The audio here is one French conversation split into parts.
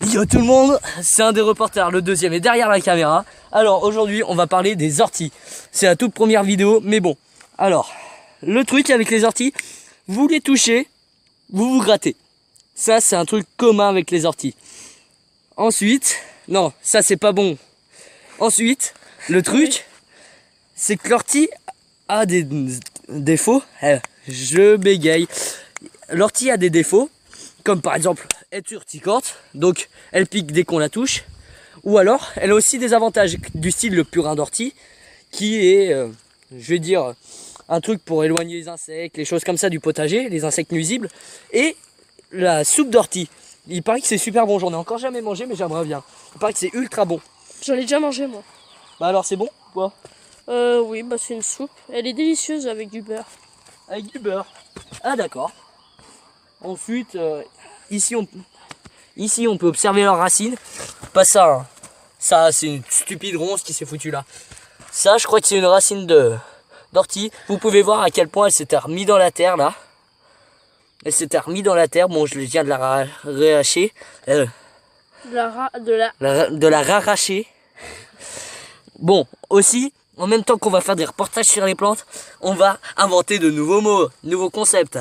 Yo tout le monde, c'est un des reporters, le deuxième est derrière la caméra. Alors aujourd'hui on va parler des orties. C'est la toute première vidéo, mais bon. Alors, le truc avec les orties, vous les touchez, vous vous grattez. Ça c'est un truc commun avec les orties. Ensuite, non, ça c'est pas bon. Ensuite, le truc, c'est que l'ortie a des défauts. Je bégaye. L'ortie a des défauts, comme par exemple être urticante, donc elle pique dès qu'on la touche. Ou alors, elle a aussi des avantages, du style le purin d'ortie, qui est, je vais dire, un truc pour éloigner les insectes, les choses comme ça du potager, les insectes nuisibles. Et la soupe d'ortie. Il paraît que c'est super bon, j'en ai encore jamais mangé, mais j'aimerais bien. Il paraît que c'est ultra bon. J'en ai déjà mangé moi. Bah alors c'est bon ou pas? Oui, bah c'est une soupe. Elle est délicieuse avec du beurre. Avec du beurre. Ah d'accord. Ensuite, ici on peut observer leurs racines. Pas ça, hein. Ça c'est une stupide ronce qui s'est foutue là. Ça je crois que c'est une racine d'ortie. Vous pouvez voir à quel point elle s'était remise dans la terre là. Elle s'était remise dans la terre. Bon, je viens de la réhacher. De la rarracher. Bon, aussi, en même temps qu'on va faire des reportages sur les plantes, on va inventer de nouveaux mots, nouveaux concepts.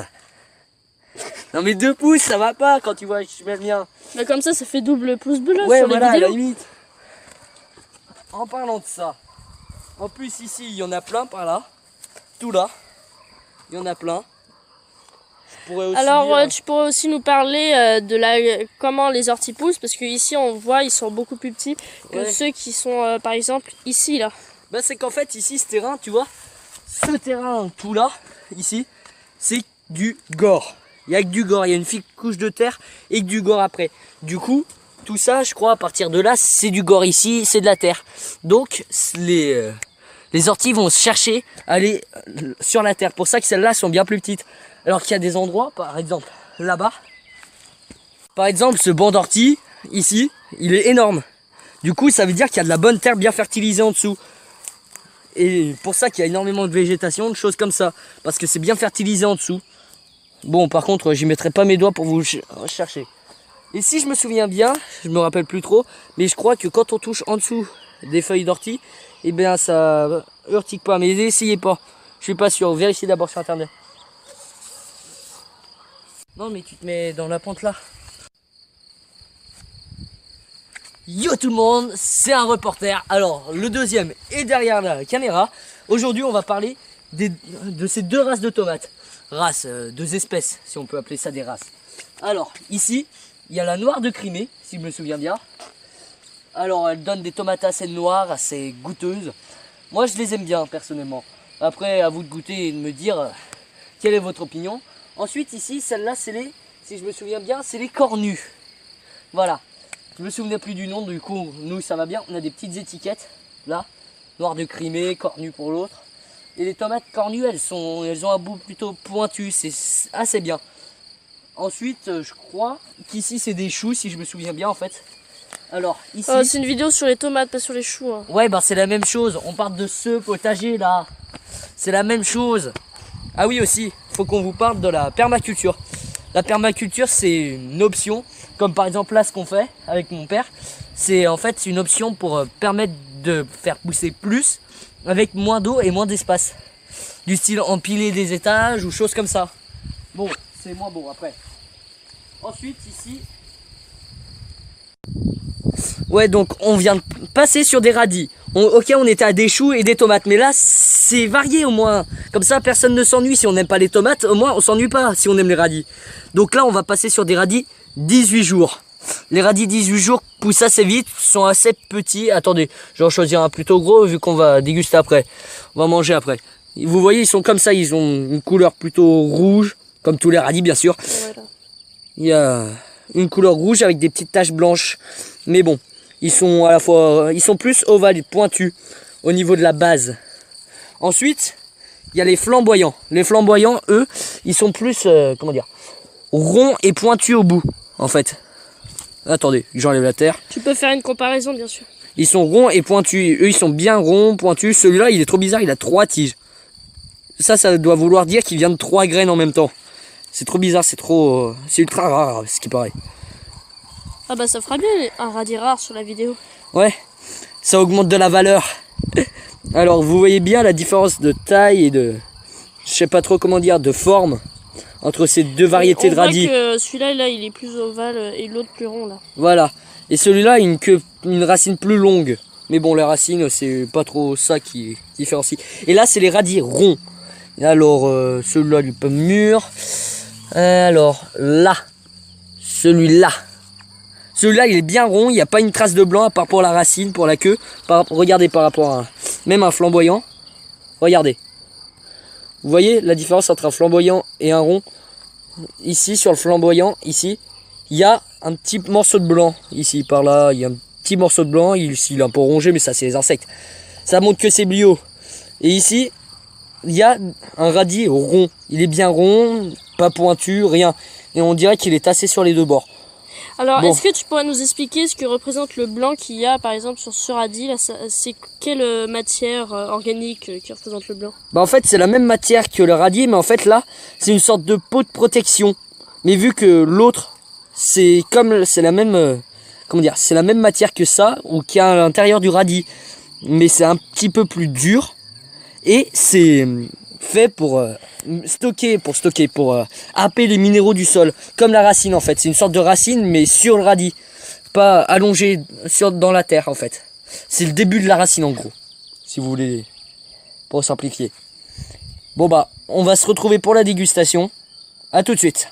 Non mais 2 pouces, ça va pas quand tu vois je mets le mien. Mais comme ça fait double pouce bleu Ouais, sur voilà, les à la vidéos. limite. En parlant de ça, en plus ici, il y en a plein par là. Tout là. Il y en a plein. Je pourrais aussi Alors dire... tu pourrais aussi nous parler de comment les orties poussent, parce que ici on voit ils sont beaucoup plus petits que Ouais. ceux qui sont par exemple ici là. Bah c'est qu'en fait ici ce terrain, tu vois, ce terrain tout là, ici, c'est du gore. Il y a que du gore, il y a une fine couche de terre et que du gore après. Du coup, tout ça, je crois, à partir de là, c'est du gore ici, c'est de la terre. Donc les orties vont chercher à aller sur la terre. Pour ça que celles-là sont bien plus petites. Alors qu'il y a des endroits, par exemple là-bas, par exemple ce banc d'orties, ici, il est énorme. Du coup, ça veut dire qu'il y a de la bonne terre bien fertilisée en dessous. Et pour ça qu'il y a énormément de végétation, de choses comme ça. Parce que c'est bien fertilisé en dessous. Bon, par contre, j'y mettrai pas mes doigts pour vous chercher. Et si je me souviens bien, je me rappelle plus trop, mais je crois que quand on touche en dessous des feuilles d'ortie, eh bien ça urtique pas. Mais essayez pas. Je suis pas sûr. Vérifiez d'abord sur internet. Non, mais tu te mets dans la pente là. Yo tout le monde, c'est un reporter. Alors, le deuxième est derrière la caméra. Aujourd'hui, on va parler de ces 2 races de tomates. Races, 2 espèces, si on peut appeler ça des races. Alors, ici, il y a la noire de Crimée, si je me souviens bien. Alors, elle donne des tomates assez noires, assez goûteuses. Moi, je les aime bien, personnellement. Après, à vous de goûter et de me dire quelle est votre opinion. Ensuite, ici, celle-là, c'est les, si je me souviens bien, c'est les cornus. Voilà. Je me souvenais plus du nom, du coup, nous, ça va bien. On a des petites étiquettes, là. Noir de Crimée, cornu pour l'autre. Et les tomates cornues, elles ont un bout plutôt pointu, c'est assez bien. Ensuite, je crois qu'ici, c'est des choux, si je me souviens bien, en fait. Alors, ici... C'est une vidéo sur les tomates, pas sur les choux. Hein. Ouais, bah c'est la même chose. On parle de ce potager, là. C'est la même chose. Ah oui, aussi, faut qu'on vous parle de la permaculture. La permaculture, c'est une option, comme par exemple là, ce qu'on fait avec mon père. C'est en fait une option pour permettre de faire pousser plus avec moins d'eau et moins d'espace. Du style empiler des étages ou choses comme ça. Bon, c'est moins beau après. Ensuite, ici... Ouais, donc on vient de passer sur des radis. Ok, on était à des choux et des tomates, mais là c'est varié au moins. Comme ça, personne ne s'ennuie. Si on n'aime pas les tomates, au moins on s'ennuie pas si on aime les radis. Donc là, on va passer sur des radis 18 jours. Les radis 18 jours poussent assez vite, sont assez petits. Attendez, je vais en choisir un plutôt gros vu qu'on va déguster après. On va manger après. Vous voyez, ils sont comme ça, ils ont une couleur plutôt rouge, comme tous les radis bien sûr. Voilà. Il y a une couleur rouge avec des petites taches blanches. Mais bon, ils sont à la fois, ils sont plus ovales, pointus au niveau de la base. Ensuite, il y a les flamboyants. Les flamboyants, eux, ils sont plus, comment dire, ronds et pointus au bout, en fait. Attendez, j'enlève la terre. Tu peux faire une comparaison, bien sûr. Ils sont ronds et pointus. Eux, ils sont bien ronds, pointus. Celui-là, il est trop bizarre, il a 3 tiges. Ça doit vouloir dire qu'il vient de 3 graines en même temps. C'est trop bizarre, c'est ultra rare, ce qui paraît. Ah bah ça fera bien un radis rare sur la vidéo. Ouais, ça augmente de la valeur. Alors vous voyez bien la différence de taille et de, je sais pas trop comment dire, de forme entre ces deux variétés de radis. On voit que celui-là là, il est plus ovale et l'autre plus rond là. Voilà. Et celui-là a une racine plus longue. Mais bon, les racines, c'est pas trop ça qui différencie. Et là, c'est les radis ronds. Et alors, celui-là, du pomme mûr. Alors, là. Celui-là. Celui-là, il est bien rond. Il n'y a pas une trace de blanc à part pour la racine, pour la queue. Regardez par rapport à même un flamboyant. Regardez. Vous voyez la différence entre un flamboyant et un rond? Ici, sur le flamboyant, ici, il y a un petit morceau de blanc. Ici, par là, il y a un petit morceau de blanc. Il est un peu rongé, mais ça, c'est les insectes. Ça montre que c'est bio. Et ici, il y a un radis rond. Il est bien rond, pas pointu, rien. Et on dirait qu'il est tassé sur les deux bords. Alors, Bon. est-ce que tu pourrais nous expliquer ce que représente le blanc qu'il y a, par exemple, sur ce radis là? C'est quelle matière organique qui représente le blanc? Bah en fait, c'est la même matière que le radis, mais en fait là, c'est une sorte de peau de protection. Mais vu que l'autre, c'est la même, comment dire, c'est la même matière que ça, ou qu'il y a à l'intérieur du radis, mais c'est un petit peu plus dur et c'est fait pour stocker, pour happer les minéraux du sol, comme la racine en fait. C'est une sorte de racine, mais sur le radis, pas allongée dans la terre en fait. C'est le début de la racine en gros, si vous voulez, pour simplifier. Bon bah, on va se retrouver pour la dégustation. À tout de suite.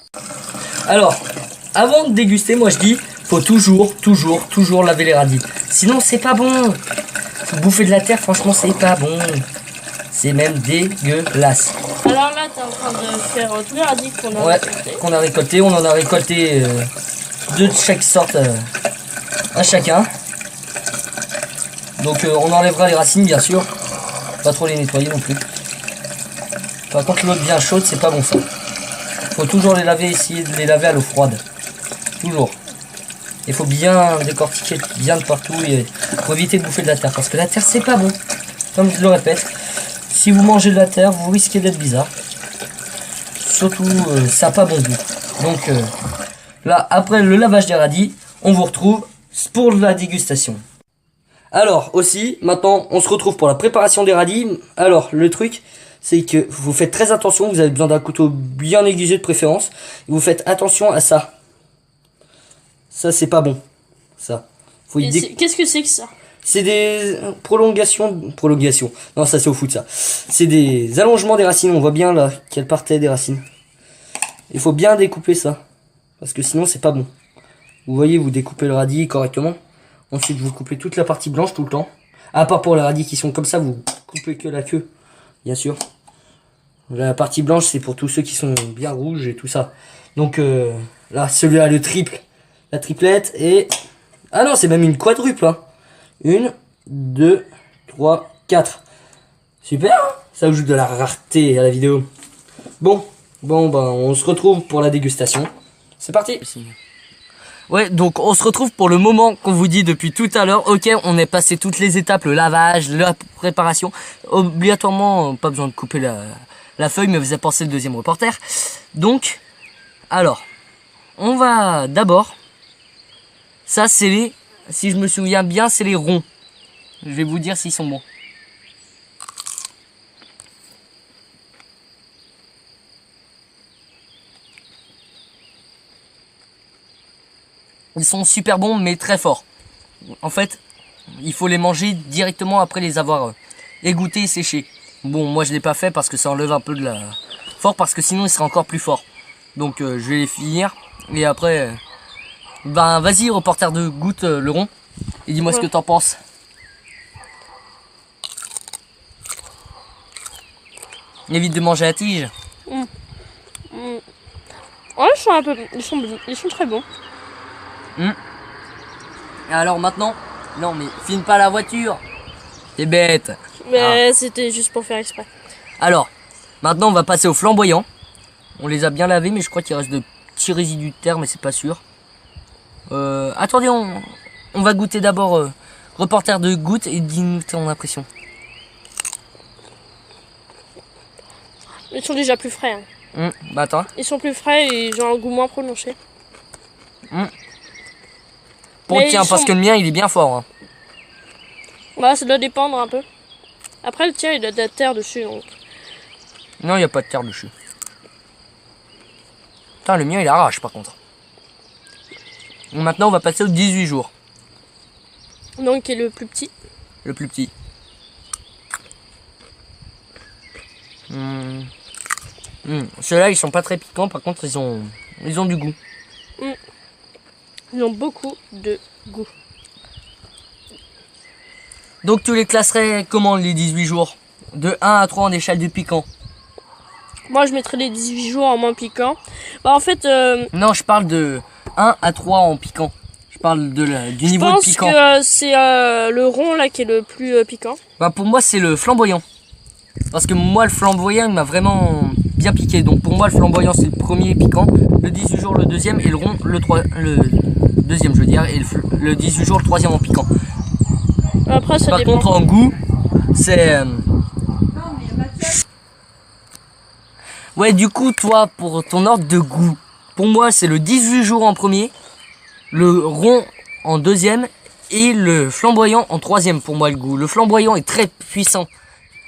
Alors, avant de déguster, moi je dis, faut toujours laver les radis. Sinon c'est pas bon. Bouffer de la terre, franchement c'est pas bon. C'est même dégueulasse. Alors là, t'es en train de faire tous les radis qu'on a récoltés. Qu'on a récolté. On en a récolté deux de chaque sorte à chacun. Donc on enlèvera les racines bien sûr. Pas trop les nettoyer non plus. Par contre l'eau bien chaude, c'est pas bon ça. Faut toujours les laver, essayer de les laver à l'eau froide. Toujours. Il faut bien décortiquer bien de partout et faut éviter de bouffer de la terre. Parce que la terre c'est pas bon. Comme je le répète. Si vous mangez de la terre, vous risquez d'être bizarre. Surtout, ça n'a pas bon goût. Donc là, après le lavage des radis, on vous retrouve pour la dégustation. Alors aussi, maintenant, on se retrouve pour la préparation des radis. Alors, le truc, c'est que vous faites très attention. Vous avez besoin d'un couteau bien aiguisé de préférence. Vous faites attention à ça. Ça, c'est pas bon. Ça. Qu'est-ce que c'est que ça? C'est des prolongations. Non, ça c'est au foot ça. C'est des allongements des racines. On voit bien là qu'elles partaient des racines. Il faut bien découper ça. Parce que sinon c'est pas bon. Vous voyez, vous découpez le radis correctement. Ensuite vous coupez toute la partie blanche tout le temps. À part pour les radis qui sont comme ça, vous coupez que la queue. Bien sûr. La partie blanche c'est pour tous ceux qui sont bien rouges et tout ça. Donc là, celui-là le triple. La triplette et... Ah non, c'est même une quadruple hein. 1, 2, 3, 4. Super, hein, ça ajoute de la rareté à la vidéo. Bon, bah on se retrouve pour la dégustation. C'est parti. Ouais, donc on se retrouve pour le moment qu'on vous dit depuis tout à l'heure. Ok, on est passé toutes les étapes, le lavage, la préparation. Obligatoirement, pas besoin de couper la feuille, mais vous avez pensé le deuxième reporter. Donc, alors, on va d'abord... Ça, c'est les... Si je me souviens bien, c'est les ronds. Je vais vous dire s'ils sont bons. Ils sont super bons, mais très forts. En fait, il faut les manger directement après les avoir égouttés et séchés. Bon, moi je l'ai pas fait parce que ça enlève un peu de la... Fort, parce que sinon il serait encore plus fort. Donc je vais les finir. Et après... Ben vas-y, reporter de goûte le rond. Et dis-moi ce que t'en penses. Évite de manger la tige. Ouais, ils sont très bons. Alors maintenant, non mais filme pas la voiture. T'es bête. Mais c'était juste pour faire exprès. Alors, maintenant on va passer au flamboyant. On les a bien lavés, mais je crois qu'il reste de petits résidus de terre, mais c'est pas sûr. Attendez, on va goûter d'abord. Reporter de goûte et dis-nous ton impression. Ils sont déjà plus frais. Hein. Bah attends. Ils sont plus frais et ils ont un goût moins prononcé. Pour Mais le tien, ils parce sont- que le mien, il est bien fort. Hein. Ouais, ça doit dépendre un peu. Après, le tien, il a de la terre dessus, donc. Non, il n'y a pas de terre dessus. Putain, le mien, il arrache, par contre. Maintenant, on va passer aux 18 jours. Donc, qui est le plus petit. Le plus petit. Ceux-là, ils sont pas très piquants. Par contre, ils ont du goût. Ils ont beaucoup de goût. Donc, tu les classerais comment, les 18 jours? De 1 à 3 en échelle de piquant. Moi, je mettrais les 18 jours en moins piquant. Bah, en fait, Non, je parle de 1 à 3 en piquant. Je parle du je niveau de pense piquant. que c'est le rond, là, qui est le plus piquant. Bah, pour moi, c'est le flamboyant. Parce que moi, le flamboyant, il m'a vraiment bien piqué. Donc, pour moi, le flamboyant, c'est le premier piquant. Le 18 jours, le deuxième. Et le rond, le deuxième, je veux dire. Et le 18 jours, le troisième en piquant. Après, ça Par dépend. contre, en goût, c'est... Ouais, du coup, toi, pour ton ordre de goût, pour moi, c'est le 18 jours en premier, le rond en deuxième et le flamboyant en troisième, pour moi, le goût. Le flamboyant est très puissant,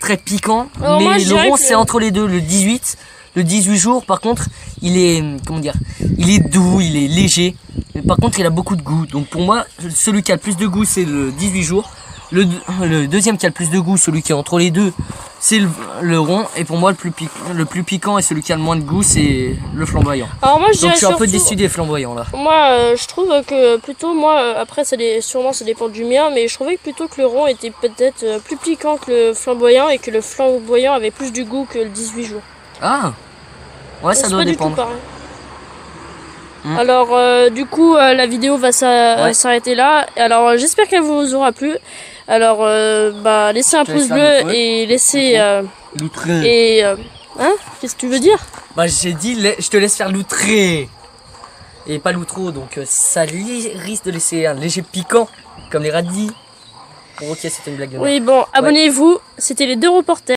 très piquant, Alors, mais moi, je le dirais rond, que- c'est entre les deux. Le 18 jours, par contre, il est, comment dire, il est doux, il est léger. Mais par contre, il a beaucoup de goût. Donc, pour moi, celui qui a le plus de goût, c'est le 18 jours. Le deuxième qui a le plus de goût, celui qui est entre les deux, c'est le rond. Et pour moi, le plus piquant et celui qui a le moins de goût, c'est le flamboyant. Alors, moi, je Donc dirais je suis un peu surtout- déçu des flamboyants là. Moi, je trouve que plutôt, après, sûrement ça dépend du mien, mais je trouvais que plutôt que le rond était peut-être plus piquant que le flamboyant et que le flamboyant avait plus du goût que le 18 jours. Ah ouais, ça C'est doit pas du dépendre. tout pareil. Hmm. Alors, du coup, la vidéo va Ouais. s'arrêter là. Alors, j'espère qu'elle vous aura plu. Alors, laissez un Je te laisse pouce faire bleu le truc. et laissez... L'outré. et... hein? Qu'est-ce que tu veux dire? Bah j'ai dit, je te laisse faire l'outré. Et pas l'outro, donc ça risque de laisser un léger piquant, comme les radis. Bon ok, c'était une blague de merde. Oui, bon, abonnez-vous. C'était les deux reporters.